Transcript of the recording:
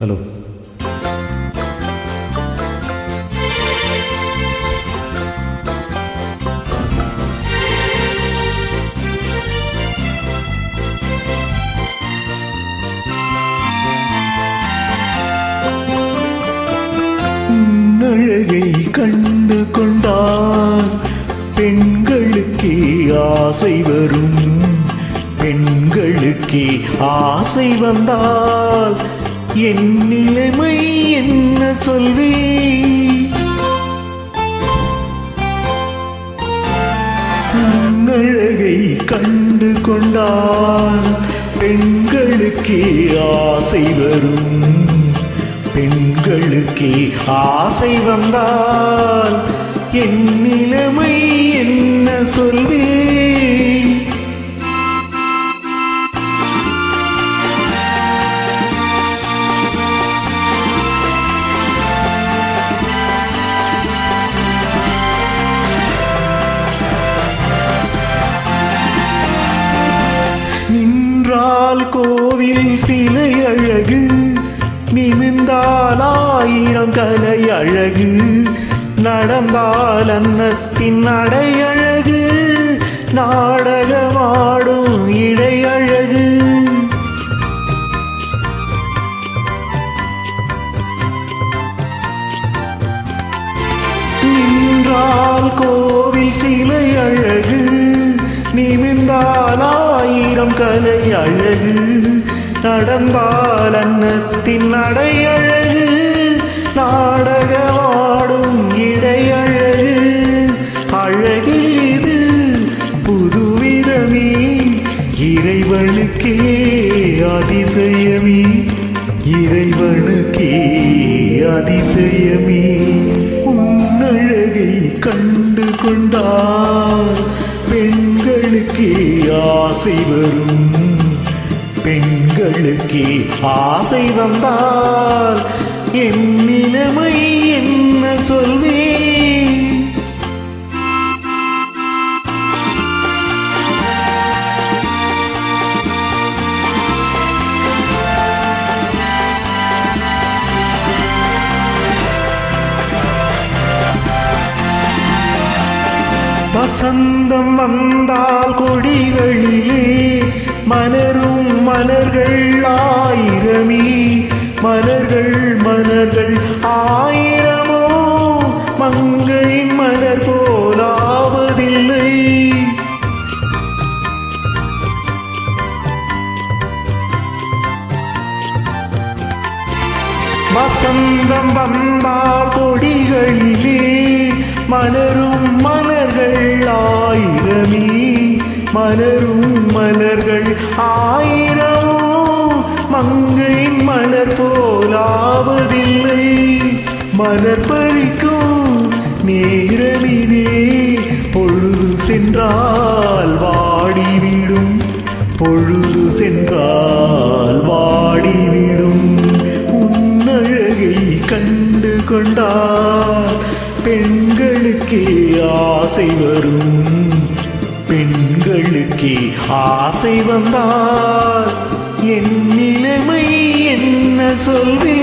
Hello. அழகை கண்டு கொண்டால் பெண்களுக்கே ஆசை வரும். பெண்களுக்கே ஆசை வந்தால் என் நிலைமை என்ன சொல்வே? அழகை கண்டு கொண்டால் பெண்களுக்கே ஆசை வரும். பெண்களுக்கே ஆசை வந்தால் என் நிலைமை என்ன சொல்வே? நின்றால் கோவில் சிலை அழகு, நிமிர்ந்தால் 1000 கலை அழகு, நடந்தால் அன்னத்தின் நடை அழகு, நாடகமாடும் இடை அழகு. நின்றால் கோவில் சிலை அழகு, நிமிர்ந்தால் 1000 கலை அழகு, நடந்தால் அன்னத்தின் நடை அழகு, நாடகமாடும் இடை அழகு. அழகில் இது புதுவிதமே, இறைவனுக்கே அதிசயமே, இறைவனுக்கே அதிசயமே. உன்னழகை கண்டு கொண்டால் பெண்களுக்கே ஆசை வரும். பெண்களுக்கே ஆசை வந்தால் என் நிலைமை என்ன சொல்வே? வசந்தம் வந்தால் கொடிகளிலே மலரும் மலர்கள் 1000, மலர்கள் மலர்கள் 1000, மங்கையின் மலர் போலாவதில்லை. வசந்தம் வந்தால் கொடிகளிலே மலரும் மலர்கள் 1000, மலரும் மலர்கள் 1000, மங்கையின் மலர் போலாவதில்லை. மலர் பறிக்கும் நேரமிதே, பொழுது சென்றால் வாடிவிடும், பொழுது சென்றால் வாடிவிடும். உன்னழகை கண்டு கொண்டால் பெண்களுக்கே ஆசை வரும். பெண்களுக்கே ஆசை வந்தால் என் நிலைமை என்ன சொல்வே?